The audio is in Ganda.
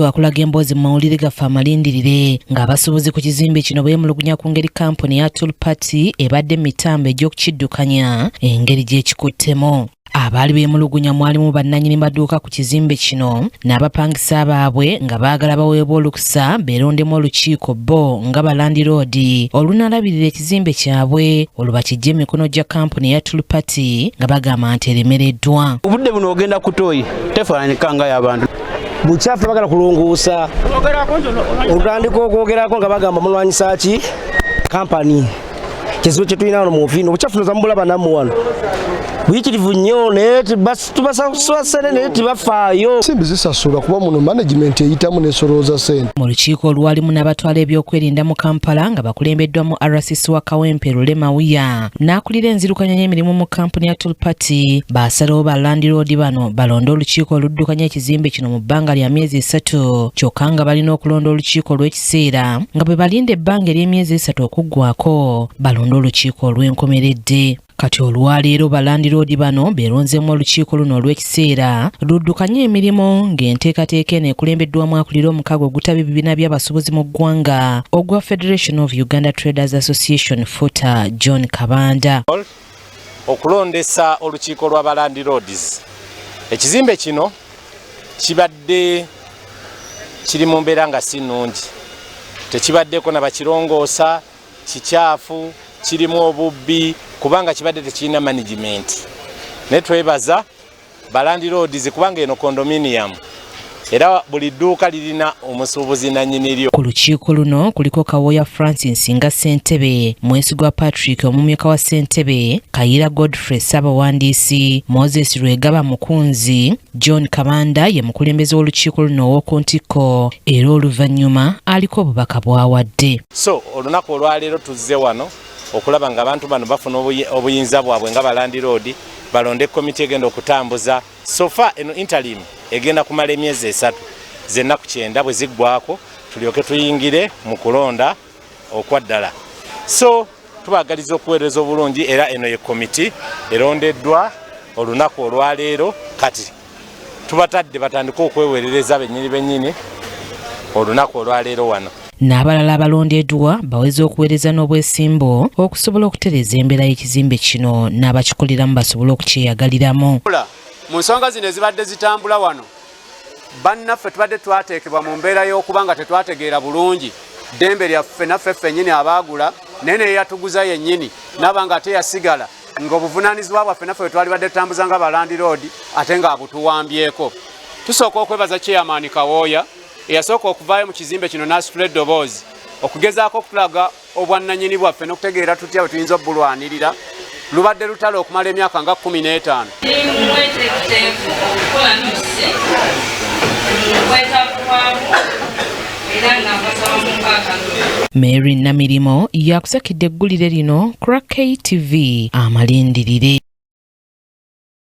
Kati wakulaga emboozi mu mawulire gaffe amalindirire ng'abasuubuzi ku kizimbe kino beemulugunya ku ngeri kampuni ya Tool Party ebadde mitambo egy'okukiddukanya engeri gy'ekikuttemu. Abaali beemulugunya mwalimu bannannyini maduuka ku kizimbe kino n'abapangisa baabwe nga baagala baweebwa olukusa beerondemu olukiiko bo nga ba landiroodi olunaalabirira ekizimbe kyabwe olwo bakijje emikono gya kampuni ya Tool Party nga bagamba nti eremereddwa. Obudde buno ogenda kutoyi tefaananyika nga y'abantu. Bukyafu bagala kulunguusa olutandika okwogerako nga bagamba mulwanyisa ki kampani kizibu kye tulina wano mu ofiino obukyafu noza mubulaba nammwe wano buyitirivu nnyo naye tubasasula naye tibafaayo. Simbi zisasula kuba muno management eyitamu nesolooza ssente. Mu lukiiko olwalimu n'abatwala ebyokwerinda mu Kampala nga bakulembeddwa mu RCC wa Kawempe Lulema Wiya n'akulira enzirukanya y'emirimu mu kampuni ya Tool Party baasalawo ba landiroodi bano balonde olukiiko oluddukanya ekizimbe kino mu bbanga lya myezi 3 kyokka nga balina okulonda olukiiko olw'ekiseera nga bwe balinda ebbanga ery'emyezi 3 okuggwako balonde olukiiko olw'enkomeredde. Kati olwaleero balandiroodi bano beeronzeemu olukiiko luno olw'ekiseera luddukanye emirimu ng'enteekateeka eno ekulembeddwamu akulira omukago ogutaba ebibiina by'abasuubuzi mu ggwanga ogwa Federation of Uganda Traders Association FUTA John Kabanda. Okulondesa olukiiko lw'abalandiroodizi. Ekizimbe kino kibadde kiri mu mbeera nga si nnungi. Tekibaddeko na bakirongoosa, kikyafu, kirimu obubbi kubanga kibadde tekirina management. Ne twebaza balandiroodizi kubanga eno condominium era buli dduuka lirina omusuubuzi nannyini lyo. Ku lukiiko luno kuliko Kawoya Francis nga ssentebe, Mwesigwa Patrick omumyuka wa ssentebe, Kayira Godfrey Ssaabawandiisi, Moses Lwegaba Mukunzi, John Kabanda ye mukulembeze w'olukiiko luno ow'oku ntikko era oluvannyuma aliko obubaka bw'awadde. So olunaku olwaleero tuzze wano okulaba nga abantu bano bafuna obuyinza bwabwe nga balandiroodi balonde komiti egenda okutambuza sofa eno interim egenda kumala emyezi 3 z'ennaku 9 bwe ziggwako tulyoke tuyingire mu kulonda okwaddala. So tubagaliza okuweereza obulungi era eno ye komiti erondeddwa olunaku olwaleero kati tubatadde batandika okweweerereza bennyini olunaku olwaleero wano. N'abalala abalondeddwa baweze okuweereza n'obwesimbo okusobola okutereeza embeera y'ekizimbe kino n'abakikuliramu basobole okukyeyagaliramu. Mu nsonga zino ezibadde zitambula wano bannaffe tubadde twateekebwa mu mbeera y'okuba nga tetwategeera bulungi ddembe lyaffe naffe ffennyini abaagula naye ne yatuguza yennyini n'aba nga ate yasigala ng'obuvunaanyizibwa bwaffe naffe bwe twali badde tutambuza nga balandiroodi ate ng'abutuwambyeko. Tusooka okwebaza Chairman Kawoya eyasooka okuvaayo mu kizimbe kino n'asitula eddoboozi okugezaako okutulaga obwannannyini bwaffe n'okutegeera tutya bwe tuyinza obbulwanirira. Lubadde lutalo okumala emyaka nga 15. Mary Namirimo yakusakidde eggulire lino Crack TV amalindirire.